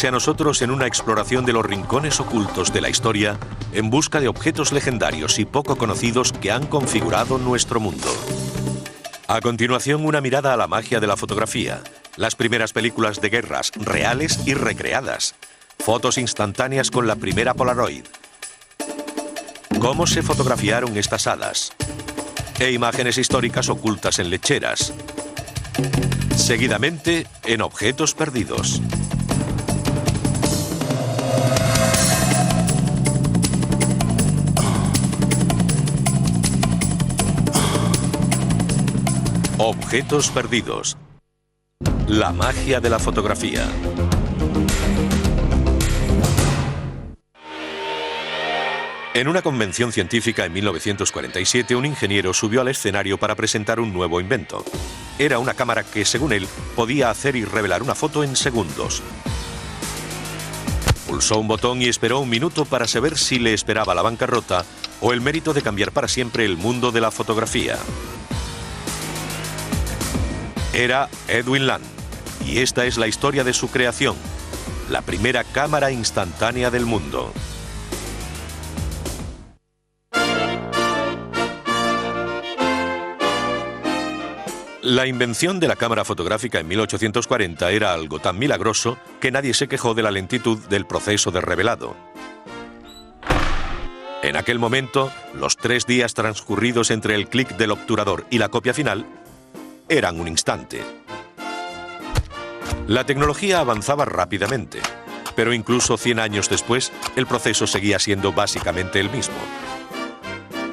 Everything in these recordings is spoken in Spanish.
Únase a nosotros en una exploración de los rincones ocultos de la historia en busca de objetos legendarios y poco conocidos que han configurado nuestro mundo. A continuación, una mirada a la magia de la fotografía, las primeras películas de guerras reales y recreadas, fotos instantáneas con la primera Polaroid, cómo se fotografiaron estas hadas e imágenes históricas ocultas en lecheras. Seguidamente, en Objetos Perdidos. Objetos Perdidos. La magia de la fotografía. En una convención científica en 1947, un ingeniero subió al escenario para presentar un nuevo invento. Era una cámara que, según él, podía hacer y revelar una foto en segundos. Pulsó un botón y esperó un minuto para saber si le esperaba la bancarrota o el mérito de cambiar para siempre el mundo de la fotografía. Era Edwin Land, y esta es la historia de su creación, la primera cámara instantánea del mundo. La invención de la cámara fotográfica en 1840 era algo tan milagroso que nadie se quejó de la lentitud del proceso de revelado. En aquel momento, los 3 días transcurridos entre el clic del obturador y la copia final eran un instante. La tecnología avanzaba rápidamente, pero incluso 100 años después, el proceso seguía siendo básicamente el mismo.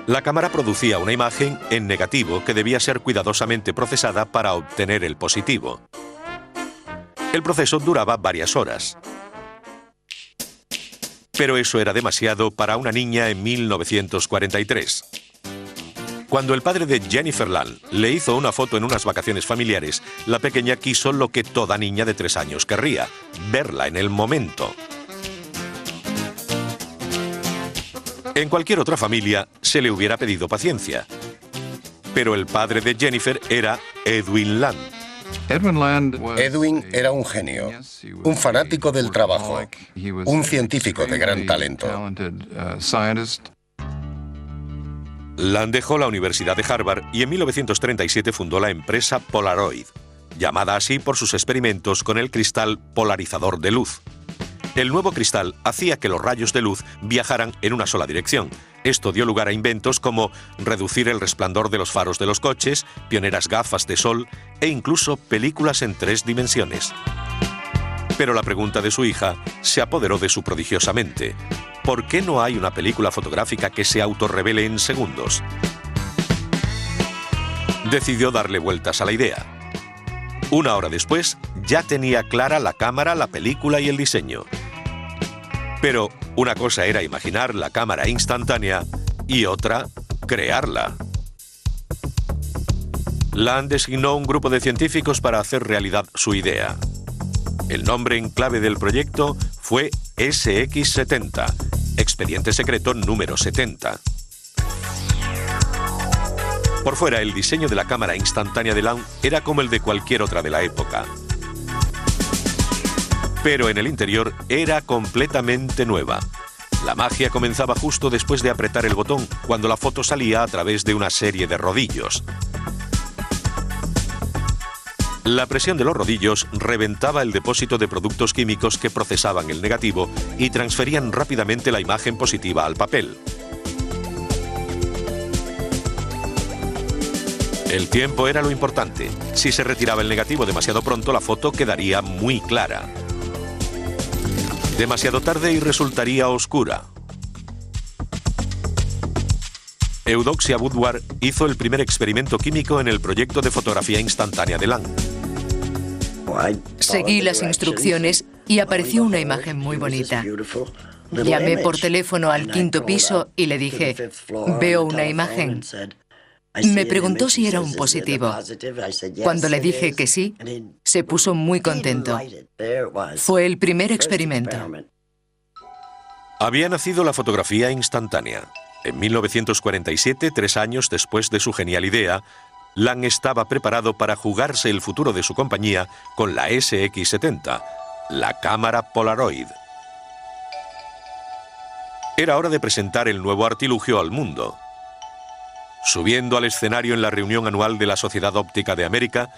La cámara producía una imagen en negativo que debía ser cuidadosamente procesada para obtener el positivo. El proceso duraba varias horas. Pero eso era demasiado para una niña en 1943. Cuando el padre de Jennifer Land le hizo una foto en unas vacaciones familiares, la pequeña quiso lo que toda niña de 3 años querría: verla en el momento. En cualquier otra familia se le hubiera pedido paciencia. Pero el padre de Jennifer era Edwin Land. Edwin era un genio, un fanático del trabajo, un científico de gran talento. Land dejó la Universidad de Harvard y en 1937 fundó la empresa Polaroid, llamada así por sus experimentos con el cristal polarizador de luz. El nuevo cristal hacía que los rayos de luz viajaran en una sola dirección. Esto dio lugar a inventos como reducir el resplandor de los faros de los coches, pioneras gafas de sol e incluso películas en 3 dimensiones. Pero la pregunta de su hija se apoderó de su prodigiosamente mente. ¿Por qué no hay una película fotográfica que se autorrevele en segundos? Decidió darle vueltas a la idea. 1 hora después, ya tenía clara la cámara, la película y el diseño. Pero una cosa era imaginar la cámara instantánea y otra, crearla. Land designó un grupo de científicos para hacer realidad su idea. El nombre en clave del proyecto fue SX-70, Expediente Secreto número 70. Por fuera, el diseño de la cámara instantánea de Land era como el de cualquier otra de la época. Pero en el interior era completamente nueva. La magia comenzaba justo después de apretar el botón, cuando la foto salía a través de una serie de rodillos. La presión de los rodillos reventaba el depósito de productos químicos que procesaban el negativo y transferían rápidamente la imagen positiva al papel. El tiempo era lo importante. Si se retiraba el negativo demasiado pronto, la foto quedaría muy clara. Demasiado tarde y resultaría oscura. Eudoxia Woodward hizo el primer experimento químico en el proyecto de fotografía instantánea de Land. Seguí las instrucciones y apareció una imagen muy bonita. Llamé por teléfono al 5º piso y le dije: veo una imagen. Me preguntó si era un positivo. Cuando le dije que sí, se puso muy contento. Fue el primer experimento. Había nacido la fotografía instantánea. En 1947, 3 años después de su genial idea, Land estaba preparado para jugarse el futuro de su compañía con la SX-70, la cámara Polaroid. Era hora de presentar el nuevo artilugio al mundo. Subiendo al escenario en la reunión anual de la Sociedad Óptica de América,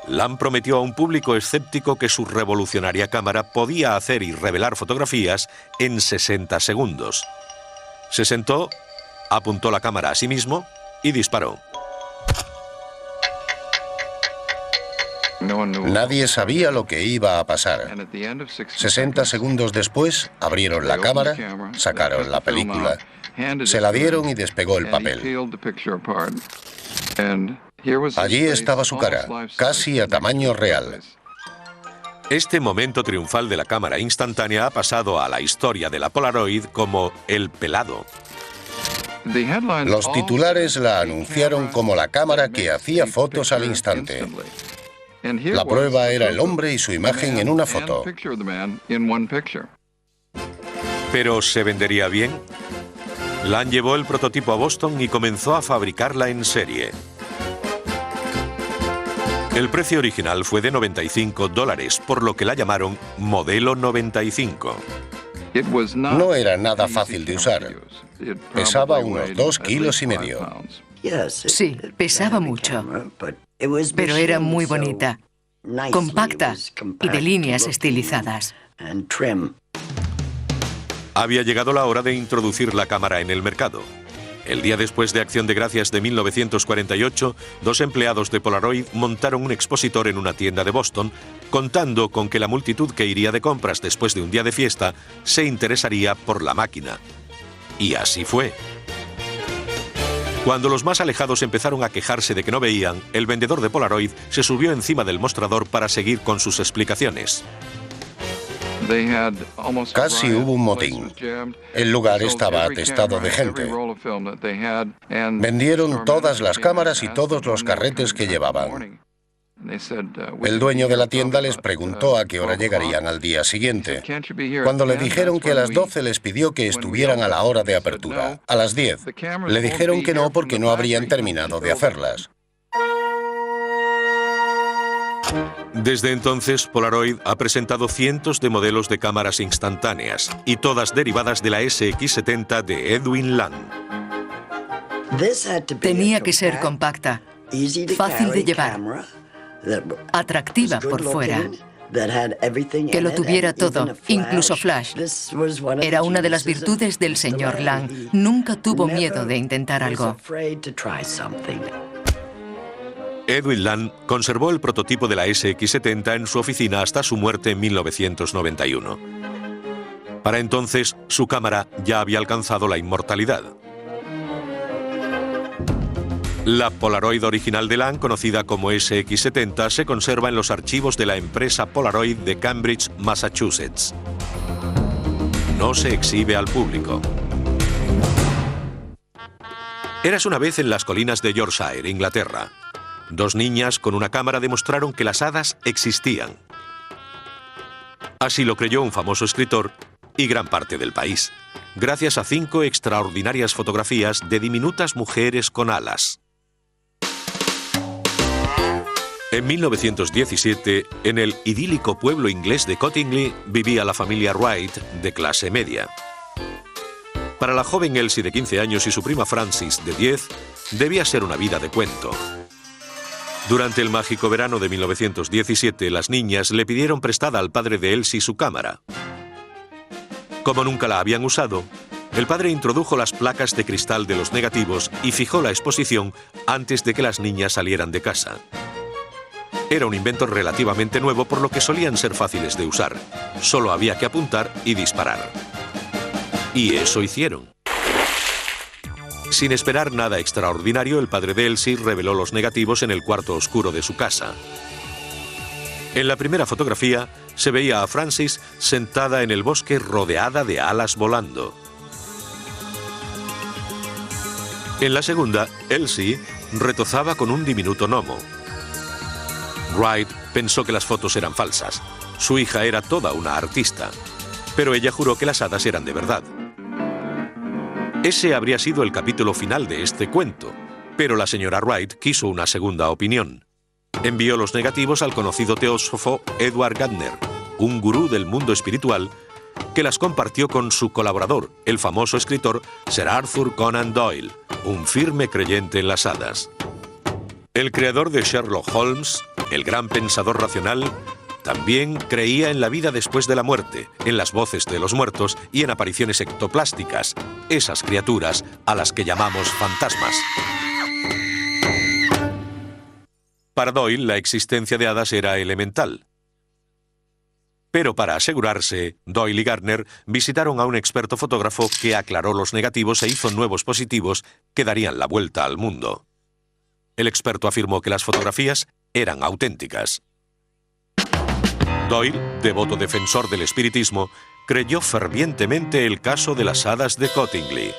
Lam prometió a un público escéptico que su revolucionaria cámara podía hacer y revelar fotografías en 60 segundos. Se sentó, apuntó la cámara a sí mismo y disparó. Nadie sabía lo que iba a pasar. 60 segundos después, abrieron la cámara, sacaron la película, se la dieron y despegó el papel. Allí estaba su cara, casi a tamaño real. Este momento triunfal de la cámara instantánea ha pasado a la historia de la Polaroid como el pelado. Los titulares la anunciaron como la cámara que hacía fotos al instante. La prueba era el hombre y su imagen en una foto. ¿Pero se vendería bien? Lam llevó el prototipo a Boston y comenzó a fabricarla en serie. El precio original fue de $95, por lo que la llamaron Modelo 95. No era nada fácil de usar. Pesaba unos 2,5 kilos. Sí, pesaba mucho, pero era muy bonita, compacta y de líneas estilizadas. Había llegado la hora de introducir la cámara en el mercado. El día después de Acción de Gracias de 1948, 2 empleados de Polaroid montaron un expositor en una tienda de Boston, contando con que la multitud que iría de compras después de un día de fiesta se interesaría por la máquina. Y así fue. Cuando los más alejados empezaron a quejarse de que no veían, el vendedor de Polaroid se subió encima del mostrador para seguir con sus explicaciones. Casi hubo un motín. El lugar estaba atestado de gente. Vendieron todas las cámaras y todos los carretes que llevaban. El dueño de la tienda les preguntó a qué hora llegarían al día siguiente. Cuando le dijeron que a las 12, les pidió que estuvieran a la hora de apertura, a las 10. Le dijeron que no porque no habrían terminado de hacerlas. Desde entonces, Polaroid ha presentado cientos de modelos de cámaras instantáneas, y todas derivadas de la SX70 de Edwin Lam. Tenía que ser compacta, fácil de llevar, atractiva por fuera, que lo tuviera todo, incluso flash. Era una de las virtudes del señor Lam. Nunca tuvo miedo de intentar algo. Edwin Lam conservó el prototipo de la SX70 en su oficina hasta su muerte en 1991. Para entonces, su cámara ya había alcanzado la inmortalidad. La Polaroid original de Lam, conocida como SX70, se conserva en los archivos de la empresa Polaroid de Cambridge, Massachusetts. No se exhibe al público. Érase una vez en las colinas de Yorkshire, Inglaterra. 2 niñas con una cámara demostraron que las hadas existían. Así lo creyó un famoso escritor y gran parte del país, gracias a 5 extraordinarias fotografías de diminutas mujeres con alas. En 1917, en el idílico pueblo inglés de Cottingley, vivía la familia Wright, de clase media. Para la joven Elsie, de 15 años, y su prima Frances, de 10, debía ser una vida de cuento. Durante el mágico verano de 1917, las niñas le pidieron prestada al padre de Elsie su cámara. Como nunca la habían usado, el padre introdujo las placas de cristal de los negativos y fijó la exposición antes de que las niñas salieran de casa. Era un invento relativamente nuevo, por lo que solían ser fáciles de usar. Solo había que apuntar y disparar. Y eso hicieron. Sin esperar nada extraordinario, el padre de Elsie reveló los negativos en el cuarto oscuro de su casa. En la primera fotografía se veía a Frances sentada en el bosque rodeada de alas volando. En la segunda, Elsie retozaba con un diminuto gnomo. Wright pensó que las fotos eran falsas. Su hija era toda una artista, pero ella juró que las hadas eran de verdad. Ese habría sido el capítulo final de este cuento, pero la señora Wright quiso una segunda opinión. Envió los negativos al conocido teósofo Edward Gardner, un gurú del mundo espiritual, que las compartió con su colaborador, el famoso escritor Sir Arthur Conan Doyle, un firme creyente en las hadas. El creador de Sherlock Holmes, el gran pensador racional, también creía en la vida después de la muerte, en las voces de los muertos y en apariciones ectoplásticas, esas criaturas a las que llamamos fantasmas. Para Doyle, la existencia de hadas era elemental. Pero para asegurarse, Doyle y Gardner visitaron a un experto fotógrafo que aclaró los negativos e hizo nuevos positivos que darían la vuelta al mundo. El experto afirmó que las fotografías eran auténticas. Doyle, devoto defensor del espiritismo, creyó fervientemente el caso de las hadas de Cottingley.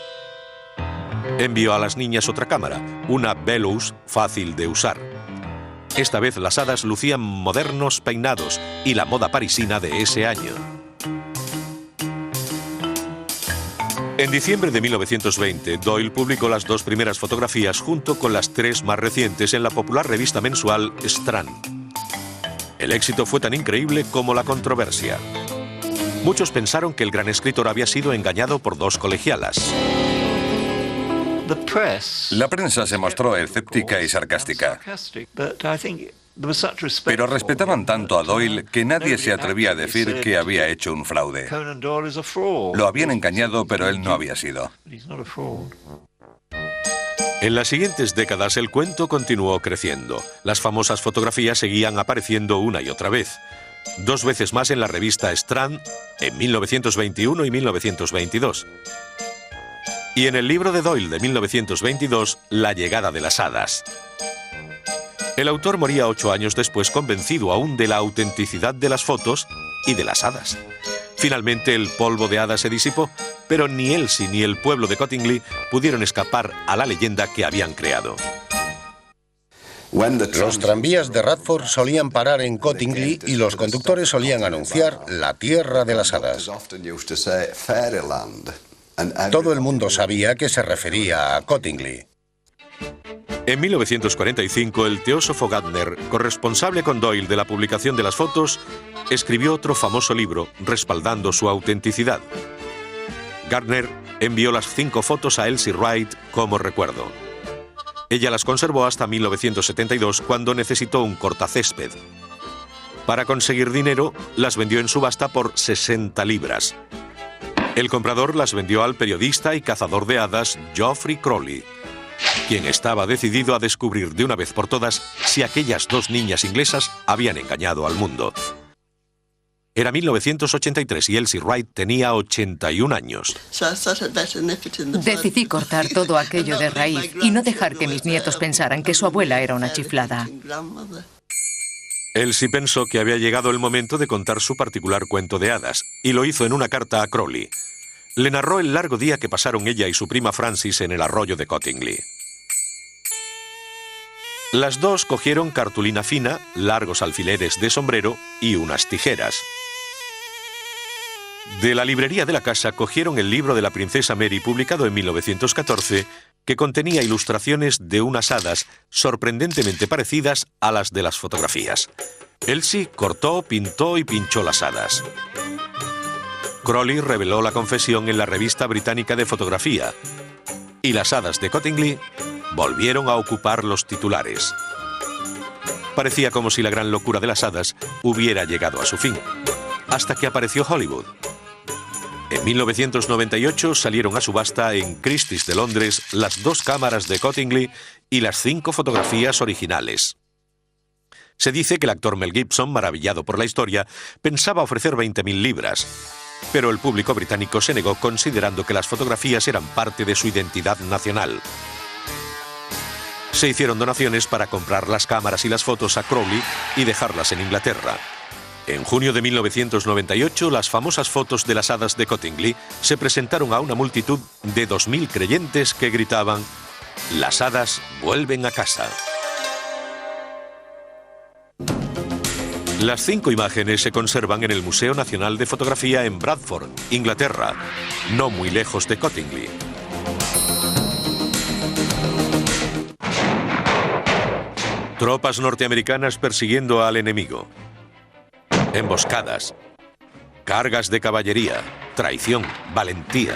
Envió a las niñas otra cámara, una Bellows fácil de usar. Esta vez las hadas lucían modernos peinados y la moda parisina de ese año. En diciembre de 1920, Doyle publicó las 2 primeras fotografías junto con las 3 más recientes en la popular revista mensual Strand. El éxito fue tan increíble como la controversia. Muchos pensaron que el gran escritor había sido engañado por 2 colegialas. La prensa se mostró escéptica y sarcástica, pero respetaban tanto a Doyle que nadie se atrevía a decir que había hecho un fraude. Lo habían engañado, pero él no había sido. En las siguientes décadas el cuento continuó creciendo. Las famosas fotografías seguían apareciendo una y otra vez. 2 veces más en la revista Strand, en 1921 y 1922. Y en el libro de Doyle de 1922, La llegada de las hadas. El autor moría 8 años después, convencido aún de la autenticidad de las fotos y de las hadas. Finalmente el polvo de hadas se disipó, pero ni Elsie ni el pueblo de Cottingley pudieron escapar a la leyenda que habían creado. Los tranvías de Radford solían parar en Cottingley y los conductores solían anunciar la tierra de las hadas. Todo el mundo sabía que se refería a Cottingley. En 1945, el teósofo Gardner, corresponsable con Doyle de la publicación de las fotos, escribió otro famoso libro respaldando su autenticidad. Gardner envió las 5 fotos a Elsie Wright como recuerdo. Ella las conservó hasta 1972, cuando necesitó un cortacésped. Para conseguir dinero, las vendió en subasta por 60 libras. El comprador las vendió al periodista y cazador de hadas Geoffrey Crowley, quien estaba decidido a descubrir de una vez por todas si aquellas 2 niñas inglesas habían engañado al mundo. Era 1983 y Elsie Wright tenía 81 años. Decidí cortar todo aquello de raíz y no dejar que mis nietos pensaran que su abuela era una chiflada. Elsie pensó que había llegado el momento de contar su particular cuento de hadas, y lo hizo en una carta a Crowley. Le narró el largo día que pasaron ella y su prima Frances en el arroyo de Cottingley. Las 2 cogieron cartulina fina, largos alfileres de sombrero y unas tijeras. De la librería de la casa cogieron el libro de la princesa Mary, publicado en 1914, que contenía ilustraciones de unas hadas sorprendentemente parecidas a las de las fotografías. Elsie cortó, pintó y pinchó las hadas. Crowley reveló la confesión en la revista británica de fotografía, y las hadas de Cottingley volvieron a ocupar los titulares. Parecía como si la gran locura de las hadas hubiera llegado a su fin, hasta que apareció Hollywood. En 1998 salieron a subasta en Christie's de Londres las 2 cámaras de Cottingley y las 5 fotografías originales. Se dice que el actor Mel Gibson, maravillado por la historia, pensaba ofrecer 20.000 libras, pero el público británico se negó, considerando que las fotografías eran parte de su identidad nacional. Se hicieron donaciones para comprar las cámaras y las fotos a Crowley y dejarlas en Inglaterra. En junio de 1998, las famosas fotos de las hadas de Cottingley se presentaron a una multitud de 2.000 creyentes que gritaban: «Las hadas vuelven a casa». Las 5 imágenes se conservan en el Museo Nacional de Fotografía en Bradford, Inglaterra, no muy lejos de Cottingley. Tropas norteamericanas persiguiendo al enemigo. Emboscadas, Cargas de caballería, traición, valentía.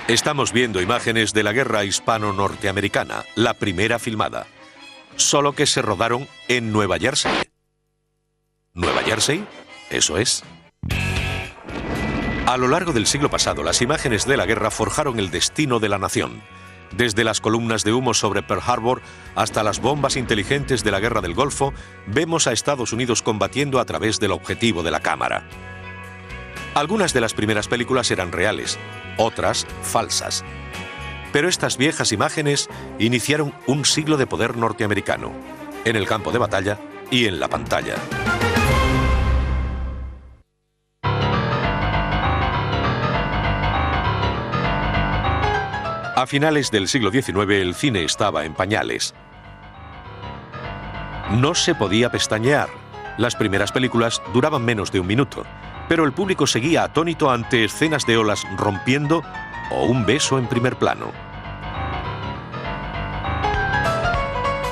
Estamos viendo imágenes de la guerra hispano-norteamericana, la primera filmada. Solo que se rodaron en Nueva Jersey. ¿Nueva Jersey? Eso es. A lo largo del siglo pasado, las imágenes de la guerra forjaron el destino de la nación. Desde las columnas de humo sobre Pearl Harbor hasta las bombas inteligentes de la Guerra del Golfo, vemos a Estados Unidos combatiendo a través del objetivo de la cámara. Algunas de las primeras películas eran reales, otras falsas. Pero estas viejas imágenes iniciaron un siglo de poder norteamericano, en el campo de batalla y en la pantalla. A finales del siglo XIX el cine estaba en pañales. No se podía pestañear. Las primeras películas duraban menos de un minuto, pero el público seguía atónito ante escenas de olas rompiendo o un beso en primer plano.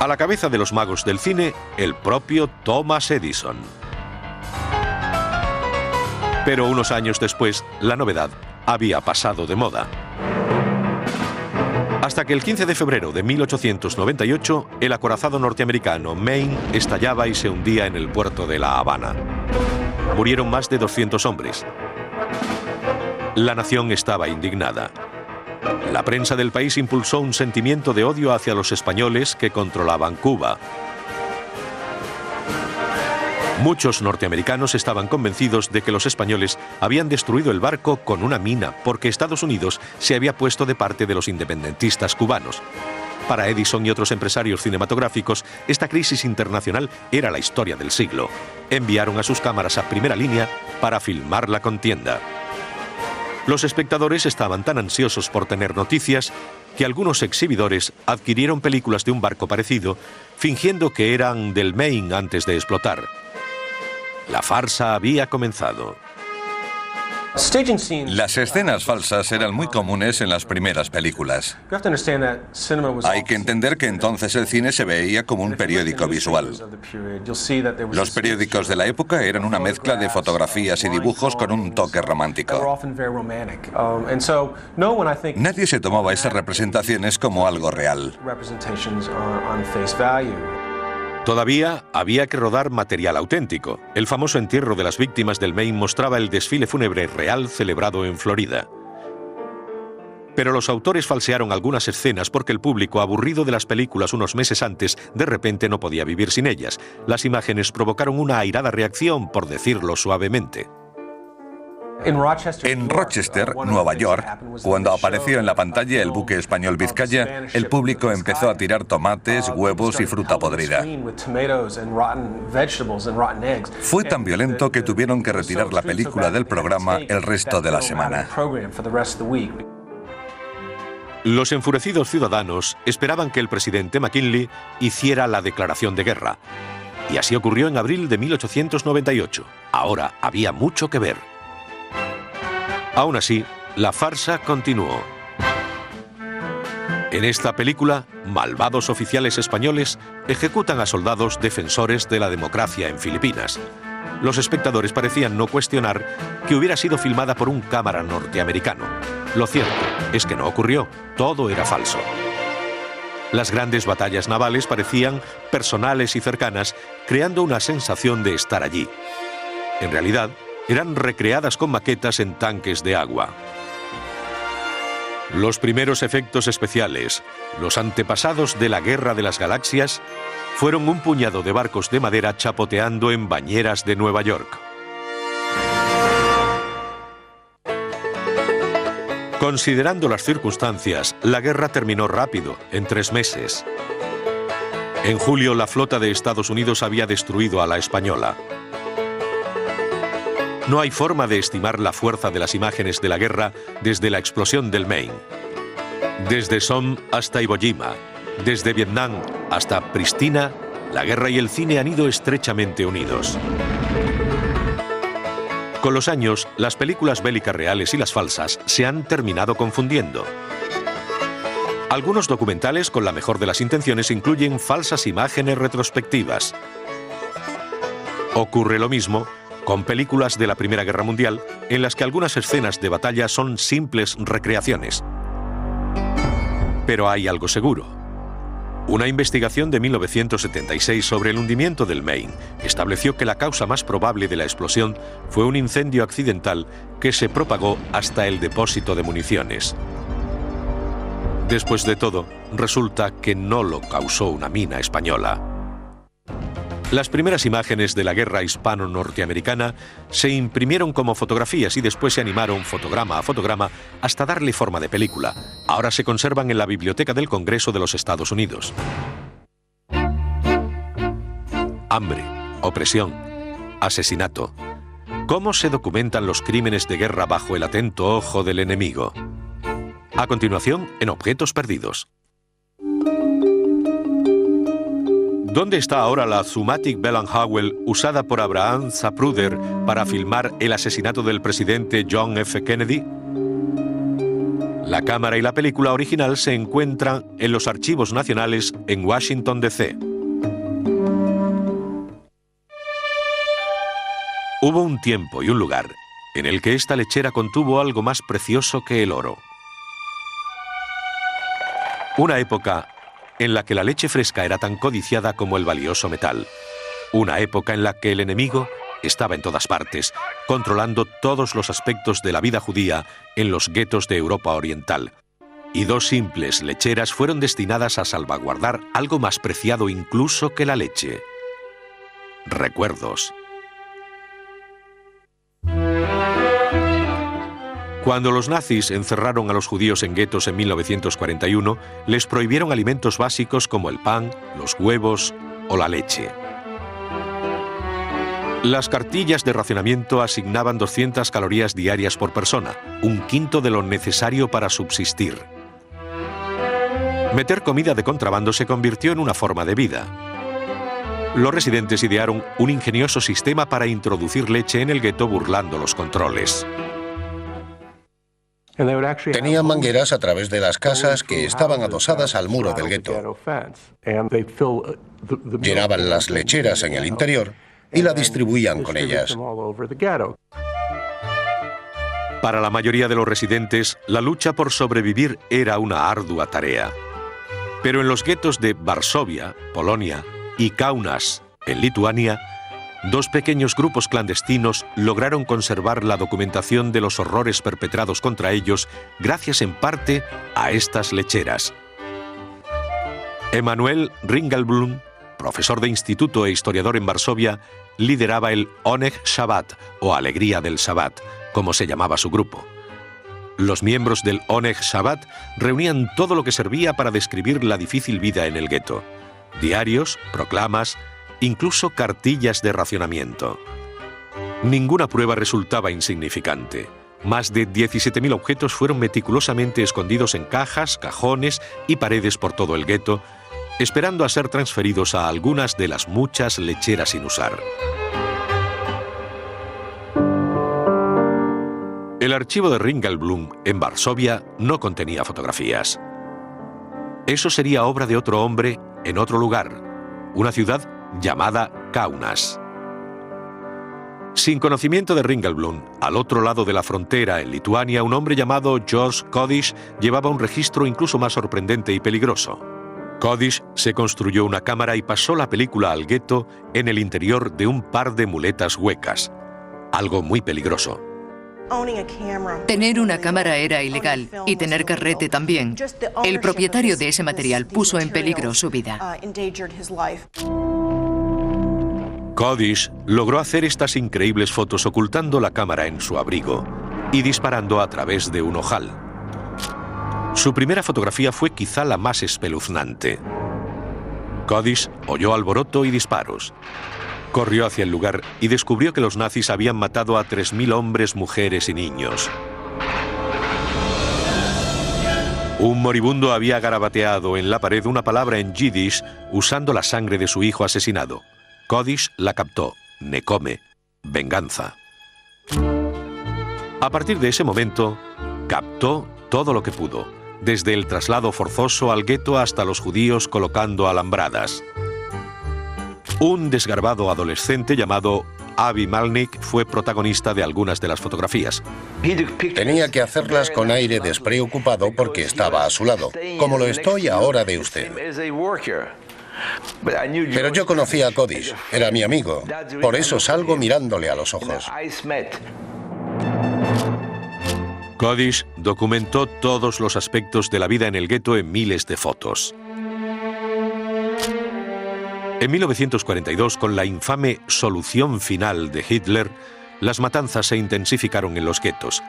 A la cabeza de los magos del cine, el propio Thomas Edison. Pero unos años después, la novedad había pasado de moda. Hasta que el 15 de febrero de 1898, el acorazado norteamericano Maine estallaba y se hundía en el puerto de La Habana. Murieron más de 200 hombres. La nación estaba indignada. La prensa del país impulsó un sentimiento de odio hacia los españoles que controlaban Cuba. Muchos norteamericanos estaban convencidos de que los españoles habían destruido el barco con una mina porque Estados Unidos se había puesto de parte de los independentistas cubanos. Para Edison y otros empresarios cinematográficos, esta crisis internacional era la historia del siglo. Enviaron a sus cámaras a primera línea para filmar la contienda. Los espectadores estaban tan ansiosos por tener noticias que algunos exhibidores adquirieron películas de un barco parecido, fingiendo que eran del Maine antes de explotar. La farsa había comenzado. Las escenas falsas eran muy comunes en las primeras películas. Hay que entender que entonces el cine se veía como un periódico visual. Los periódicos de la época eran una mezcla de fotografías y dibujos con un toque romántico. Nadie se tomaba esas representaciones como algo real. Todavía había que rodar material auténtico. El famoso entierro de las víctimas del Maine mostraba el desfile fúnebre real celebrado en Florida. Pero los autores falsearon algunas escenas porque el público, aburrido de las películas unos meses antes, de repente no podía vivir sin ellas. Las imágenes provocaron una airada reacción, por decirlo suavemente. En Rochester, Nueva York, cuando apareció en la pantalla el buque español Vizcaya, el público empezó a tirar tomates, huevos y fruta podrida. Fue tan violento que tuvieron que retirar la película del programa el resto de la semana. Los enfurecidos ciudadanos esperaban que el presidente McKinley hiciera la declaración de guerra. Y así ocurrió en abril de 1898. Ahora había mucho que ver. Aún así, la farsa continuó. En esta película, malvados oficiales españoles ejecutan a soldados defensores de la democracia en Filipinas. Los espectadores parecían no cuestionar que hubiera sido filmada por un cámara norteamericano. Lo cierto es que no ocurrió, todo era falso. Las grandes batallas navales parecían personales y cercanas, creando una sensación de estar allí. En realidad, eran recreadas con maquetas en tanques de agua. Los primeros efectos especiales, los antepasados de la Guerra de las Galaxias, fueron un puñado de barcos de madera chapoteando en bañeras de Nueva York. Considerando las circunstancias, la guerra terminó rápido, en 3 meses. En julio, la flota de Estados Unidos había destruido a la española. No hay forma de estimar la fuerza de las imágenes de la guerra desde la explosión del Maine. Desde Somme hasta Iwo Jima, desde Vietnam hasta Pristina, la guerra y el cine han ido estrechamente unidos. Con los años, las películas bélicas reales y las falsas se han terminado confundiendo. Algunos documentales, con la mejor de las intenciones, incluyen falsas imágenes retrospectivas. Ocurre lo mismo con películas de la Primera Guerra Mundial en las que algunas escenas de batalla son simples recreaciones. Pero hay algo seguro. Una investigación de 1976 sobre el hundimiento del Maine estableció que la causa más probable de la explosión fue un incendio accidental que se propagó hasta el depósito de municiones. Después de todo, resulta que no lo causó una mina española. Las primeras imágenes de la guerra hispano-norteamericana se imprimieron como fotografías y después se animaron fotograma a fotograma hasta darle forma de película. Ahora se conservan en la Biblioteca del Congreso de los Estados Unidos. Hambre, opresión, asesinato. ¿Cómo se documentan los crímenes de guerra bajo el atento ojo del enemigo? A continuación, en Objetos Perdidos. ¿Dónde está ahora la Zummatic Bell & Howell usada por Abraham Zapruder para filmar el asesinato del presidente John F. Kennedy? La cámara y la película original se encuentran en los Archivos Nacionales en Washington, D.C. Hubo un tiempo y un lugar en el que esta lechera contuvo algo más precioso que el oro. Una época en la que la leche fresca era tan codiciada como el valioso metal. Una época en la que el enemigo estaba en todas partes, controlando todos los aspectos de la vida judía en los guetos de Europa Oriental. Y dos simples lecheras fueron destinadas a salvaguardar algo más preciado incluso que la leche: recuerdos. Cuando los nazis encerraron a los judíos en guetos en 1941, les prohibieron alimentos básicos como el pan, los huevos o la leche. Las cartillas de racionamiento asignaban 200 calorías diarias por persona, un quinto de lo necesario para subsistir. Meter comida de contrabando se convirtió en una forma de vida. Los residentes idearon un ingenioso sistema para introducir leche en el gueto burlando los controles. Tenían mangueras a través de las casas que estaban adosadas al muro del gueto. Llenaban las lecheras en el interior y la distribuían con ellas. Para la mayoría de los residentes, la lucha por sobrevivir era una ardua tarea. Pero en los guetos de Varsovia, Polonia, y Kaunas, en Lituania, dos pequeños grupos clandestinos lograron conservar la documentación de los horrores perpetrados contra ellos gracias en parte a estas lecheras. Emanuel Ringelblum, profesor de instituto e historiador en Varsovia, lideraba el Oneg Shabbat, o Alegría del Shabbat, como se llamaba su grupo. Los miembros del Oneg Shabbat reunían todo lo que servía para describir la difícil vida en el gueto: diarios, proclamas, incluso cartillas de racionamiento. Ninguna prueba resultaba insignificante. Más de 17.000 objetos fueron meticulosamente escondidos en cajas, cajones y paredes por todo el gueto, esperando a ser transferidos a algunas de las muchas lecheras sin usar. El archivo de Ringelblum en Varsovia no contenía fotografías. Eso sería obra de otro hombre en otro lugar, una ciudad llamada Kaunas. Sin conocimiento de Ringelblum, al otro lado de la frontera, en Lituania, un hombre llamado George Kodish llevaba un registro incluso más sorprendente y peligroso. Kodish se construyó una cámara y pasó la película al gueto en el interior de un par de muletas huecas. Algo muy peligroso. Tener una cámara era ilegal y tener carrete también. El propietario de ese material puso en peligro su vida. Kodish logró hacer estas increíbles fotos ocultando la cámara en su abrigo y disparando a través de un ojal. Su primera fotografía fue quizá la más espeluznante. Kodish oyó alboroto y disparos. Corrió hacia el lugar y descubrió que los nazis habían matado a 3.000 hombres, mujeres y niños. Un moribundo había garabateado en la pared una palabra en yiddish usando la sangre de su hijo asesinado. Kodish la captó: Nekome, venganza. A partir de ese momento, captó todo lo que pudo, desde el traslado forzoso al gueto hasta los judíos colocando alambradas. Un desgarbado adolescente llamado Avi Malnick fue protagonista de algunas de las fotografías. Tenía que hacerlas con aire despreocupado porque estaba a su lado, como lo estoy ahora de usted. Pero yo conocía a Kodish, era mi amigo, por eso salgo mirándole a los ojos. Kodish documentó todos los aspectos de la vida en el gueto en miles de fotos. En 1942, con la infame solución final de Hitler, las matanzas se intensificaron en los guetos.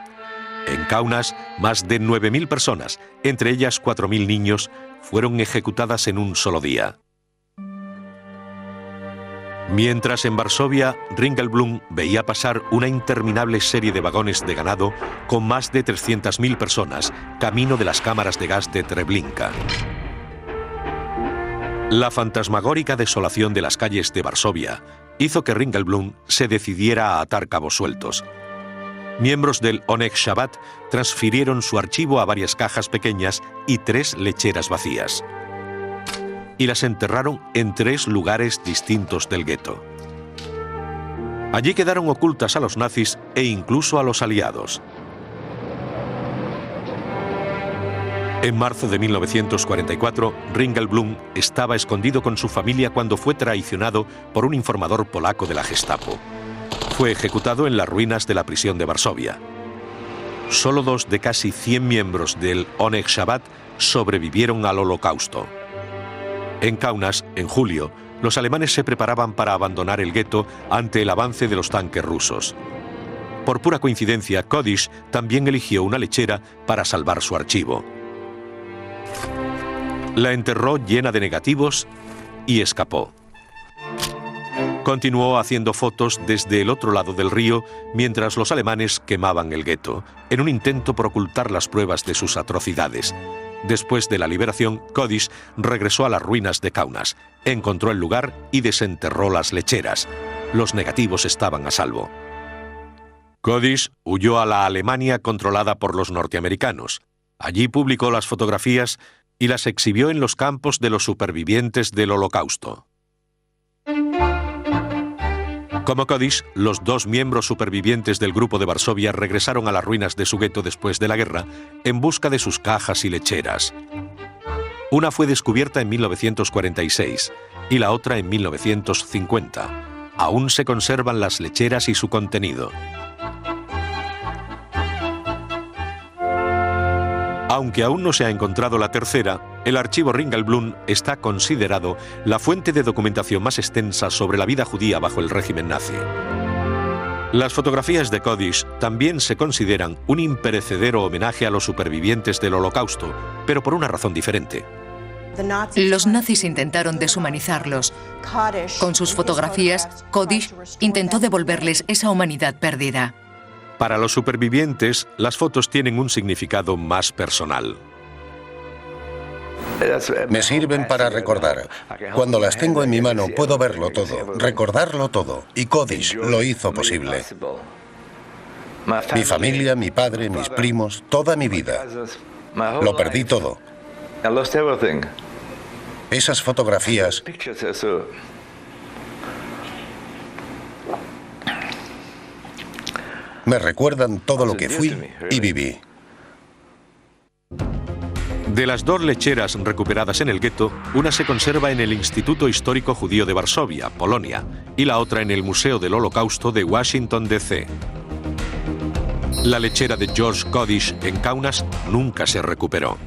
En Kaunas, más de 9.000 personas, entre ellas 4.000 niños, fueron ejecutadas en un solo día. Mientras en Varsovia, Ringelblum veía pasar una interminable serie de vagones de ganado con más de 300.000 personas, camino de las cámaras de gas de Treblinka. La fantasmagórica desolación de las calles de Varsovia hizo que Ringelblum se decidiera a atar cabos sueltos. Miembros del Oneg Shabbat transfirieron su archivo a varias cajas pequeñas y 3 lecheras vacías. Y las enterraron en 3 lugares distintos del gueto. Allí quedaron ocultas a los nazis e incluso a los aliados. En marzo de 1944, Ringelblum estaba escondido con su familia cuando fue traicionado por un informador polaco de la Gestapo. Fue ejecutado en las ruinas de la prisión de Varsovia. Solo 2 de casi 100 miembros del Oneg Shabbat sobrevivieron al Holocausto. En Kaunas, en julio, los alemanes se preparaban para abandonar el gueto ante el avance de los tanques rusos. Por pura coincidencia, Kodish también eligió una lechera para salvar su archivo. La enterró llena de negativos y escapó. Continuó haciendo fotos desde el otro lado del río mientras los alemanes quemaban el gueto, en un intento por ocultar las pruebas de sus atrocidades. Después de la liberación, Kodish regresó a las ruinas de Kaunas, encontró el lugar y desenterró las lecheras. Los negativos estaban a salvo. Kodish huyó a la Alemania controlada por los norteamericanos. Allí publicó las fotografías y las exhibió en los campos de los supervivientes del Holocausto. Como Kodish, los 2 miembros supervivientes del grupo de Varsovia regresaron a las ruinas de su gueto después de la guerra en busca de sus cajas y lecheras. Una fue descubierta en 1946 y la otra en 1950. Aún se conservan las lecheras y su contenido. Aunque aún no se ha encontrado la tercera, el archivo Ringelblum está considerado la fuente de documentación más extensa sobre la vida judía bajo el régimen nazi. Las fotografías de Kodish también se consideran un imperecedero homenaje a los supervivientes del Holocausto, pero por una razón diferente. Los nazis intentaron deshumanizarlos. Con sus fotografías, Kodish intentó devolverles esa humanidad perdida. Para los supervivientes, las fotos tienen un significado más personal. Me sirven para recordar. Cuando las tengo en mi mano puedo verlo todo, recordarlo todo. Y Kodish lo hizo posible. Mi familia, mi padre, mis primos, toda mi vida. Lo perdí todo. Esas fotografías me recuerdan todo lo que fui y viví. De las 2 lecheras recuperadas en el gueto, una se conserva en el Instituto Histórico Judío de Varsovia, Polonia, y la otra en el Museo del Holocausto de Washington, D.C. La lechera de George Kodish en Kaunas nunca se recuperó.